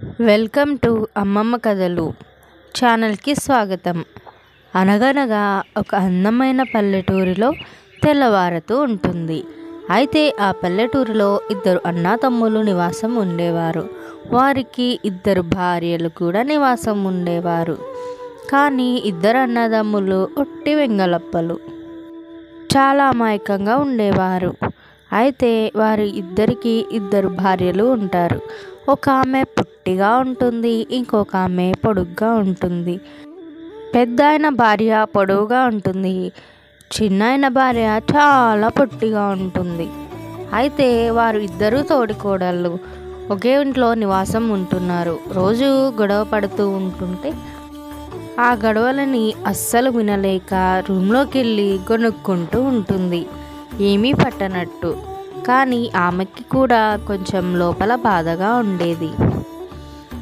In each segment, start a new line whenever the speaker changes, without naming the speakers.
Welcome to అమ్మమ్మ కథలు ఛానల్కి స్వాగతం. అనగనగా ఒక అందమైన పల్లెటూరిలో తెల్లవారుతూ ఉంటుంది. అయితే ఆ పల్లెటూరిలో ఇద్దరు అన్నాతమ్ములు నివాసం ఉండేవారు. వారికి ఇద్దరు భార్యలు కూడా నివాసం ఉండేవారు. కానీ ఇద్దరు అన్నదమ్ములు ఒట్టి వెంగళప్పలు, చాలా అమాయకంగా ఉండేవారు. అయితే వారి ఇద్దరికి ఇద్దరు భార్యలు ఉంటారు. ఒక ఆమె పొట్టిగా ఉంటుంది, ఇంకొక ఆమె పొడుగ్గా ఉంటుంది. పెద్దాయన భార్య పొడవుగా ఉంటుంది, చిన్నాయన భార్య చాలా పొట్టిగా ఉంటుంది. అయితే వారు ఇద్దరు తోడికోడళ్ళు ఒకే ఇంట్లో నివాసం ఉంటున్నారు. రోజు గొడవ పడుతూ ఉంటుంటే ఆ గొడవలని అస్సలు వినలేక రూమ్లోకి వెళ్ళి గొనుక్కుంటూ ఉంటుంది, ఏమీ పట్టనట్టు. కానీ ఆమెకి కూడా కొంచెం లోపల బాధగా ఉండేది,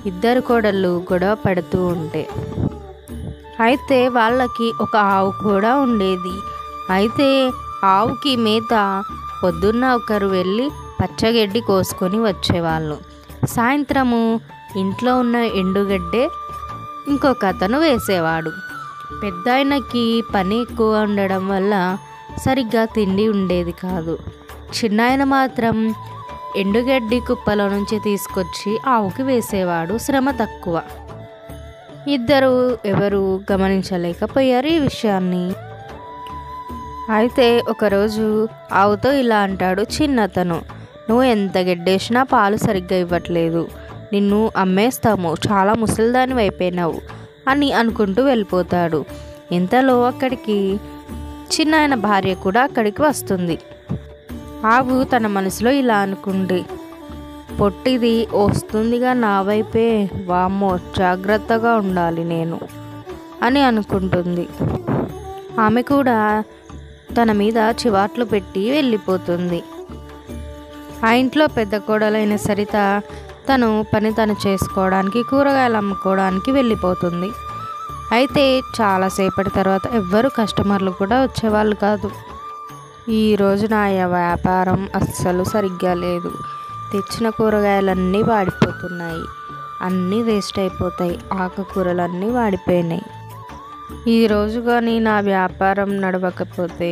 ఇద్దరు కోడళ్ళు గొడవ పడుతూ ఉంటే. అయితే వాళ్ళకి ఒక ఆవు కూడా ఉండేది. అయితే ఆవుకి మేత పొద్దున్న ఒకరు వెళ్ళి పచ్చగడ్డి కోసుకొని వచ్చేవాళ్ళు. సాయంత్రము ఇంట్లో ఉన్న ఎండుగడ్డే ఇంకొక అతను వేసేవాడు. పెద్దాయనకి పని ఎక్కువ ఉండడం వల్ల సరిగ్గా తిండి ఉండేది కాదు. చిన్నాయన మాత్రం ఎండుగడ్డి కుప్పల నుంచి తీసుకొచ్చి ఆవుకి వేసేవాడు, శ్రమ తక్కువ. ఇద్దరు ఎవరు గమనించలేకపోయారు ఈ విషయాన్ని. అయితే ఒకరోజు ఆవుతో ఇలా అంటాడు చిన్నతను, నువ్వు ఎంత గడ్డేసినా పాలు సరిగ్గా ఇవ్వట్లేదు, నిన్ను అమ్మేస్తాము, చాలా ముసలిదాని అయిపోయినావు అని అనుకుంటూ వెళ్ళిపోతాడు. ఇంతలో అక్కడికి చిన్నాయన భార్య కూడా అక్కడికి వస్తుంది. ఆవు తన మనసులో ఇలా అనుకుంది, పొట్టిది వస్తుందిగా నా వైపే, వామ్మో జాగ్రత్తగా ఉండాలి నేను అని అనుకుంటుంది. ఆమె కూడా తన మీద చివాట్లు పెట్టి వెళ్ళిపోతుంది. ఆ ఇంట్లో పెద్ద కోడలైన సరిత తను పని చేసుకోవడానికి కూరగాయలు అమ్ముకోవడానికి వెళ్ళిపోతుంది. అయితే చాలాసేపటి తర్వాత ఎవ్వరు కస్టమర్లు కూడా వచ్చేవాళ్ళు కాదు. ఈరోజు నా వ్యాపారం అస్సలు సరిగ్గా లేదు, తెచ్చిన కూరగాయలన్నీ వాడిపోతున్నాయి, అన్నీ వేస్ట్ అయిపోతాయి, ఆకుకూరలన్నీ వాడిపోయినాయి. ఈరోజు కానీ నా వ్యాపారం నడవకపోతే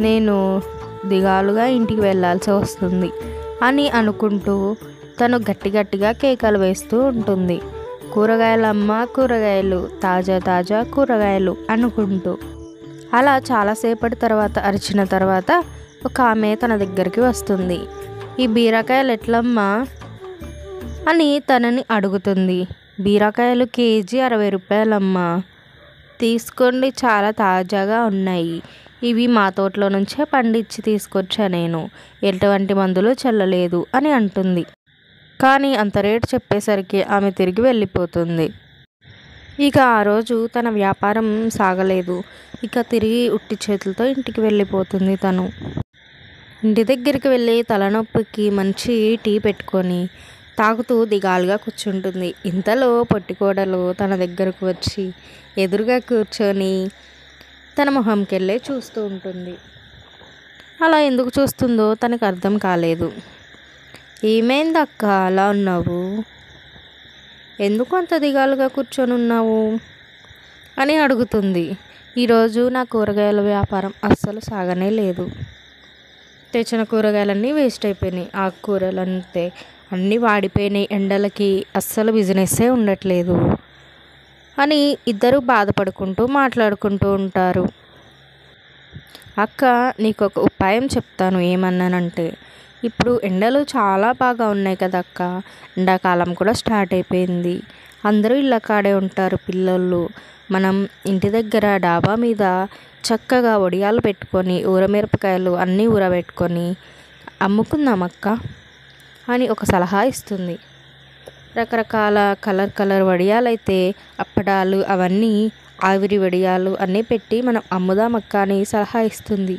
నేను దిగాలుగా ఇంటికి వెళ్ళాల్సి వస్తుంది అని అనుకుంటూ తను గట్టిగా కేకలు వేస్తూ ఉంటుంది. కూరగాయలమ్మ కూరగాయలు, తాజా తాజా కూరగాయలు అనుకుంటూ. అలా చాలాసేపటి తర్వాత అరిచిన తర్వాత ఒక ఆమె తన దగ్గరికి వస్తుంది. ఈ బీరకాయలు ఎట్లమ్మా అని తనని అడుగుతుంది. బీరకాయలు కేజీ 60 రూపాయలమ్మా, తీసుకోండి, చాలా తాజాగా ఉన్నాయి, ఇవి మా తోటలో నుంచే పండించి తీసుకొచ్చా నేను, ఎటువంటి మందులు చల్లలేదు అని అంటుంది. కానీ అంత రేటు చెప్పేసరికి ఆమె తిరిగి వెళ్ళిపోతుంది. ఇక ఆ రోజు తన వ్యాపారం సాగలేదు. ఇక తిరిగి ఉట్టి చేతులతో ఇంటికి వెళ్ళిపోతుంది. తను ఇంటి దగ్గరికి వెళ్ళి తలనొప్పికి మంచి టీ పెట్టుకొని తాగుతూ దిగాలుగా కూర్చుంటుంది. ఇంతలో పొట్టికోడలు తన దగ్గరకు వచ్చి ఎదురుగా కూర్చొని తన మొహంకెళ్ళే చూస్తూ ఉంటుంది. అలా ఎందుకు చూస్తుందో తనకు అర్థం కాలేదు. ఏమైందక్క అలా ఉన్నావు, ఎందుకు అంత దిగాలుగా కూర్చొని ఉన్నావు అని అడుగుతుంది. ఈరోజు నా కూరగాయల వ్యాపారం అస్సలు సాగనే లేదు, తెచ్చిన కూరగాయలన్నీ వేస్ట్ అయిపోయినాయి, ఆకుకూరలు అంతే అన్నీ వాడిపోయినాయి, ఎండలకి అస్సలు బిజినెస్సే ఉండట్లేదు అని ఇద్దరు బాధపడుకుంటూ మాట్లాడుకుంటూ ఉంటారు. అక్క నీకు ఒక ఉపాయం చెప్తాను, ఏమన్నానంటే, ఇప్పుడు ఎండలు చాలా బాగా ఉన్నాయి కదక్క, ఎండాకాలం కూడా స్టార్ట్ అయిపోయింది, అందరూ ఇళ్ళ కాడే ఉంటారు పిల్లలు, మనం ఇంటి దగ్గర డాబా మీద చక్కగా వడియాలు పెట్టుకొని ఊరమిరపకాయలు అన్నీ ఊరబెట్టుకొని అమ్ముకుందాం అక్క అని ఒక సలహా ఇస్తుంది. రకరకాల కలర్ వడియాలైతే అప్పడాలు అవన్నీ ఆవిరి వడియాలు అన్నీ పెట్టి మనం అమ్ముదాం అక్క అని సలహా ఇస్తుంది.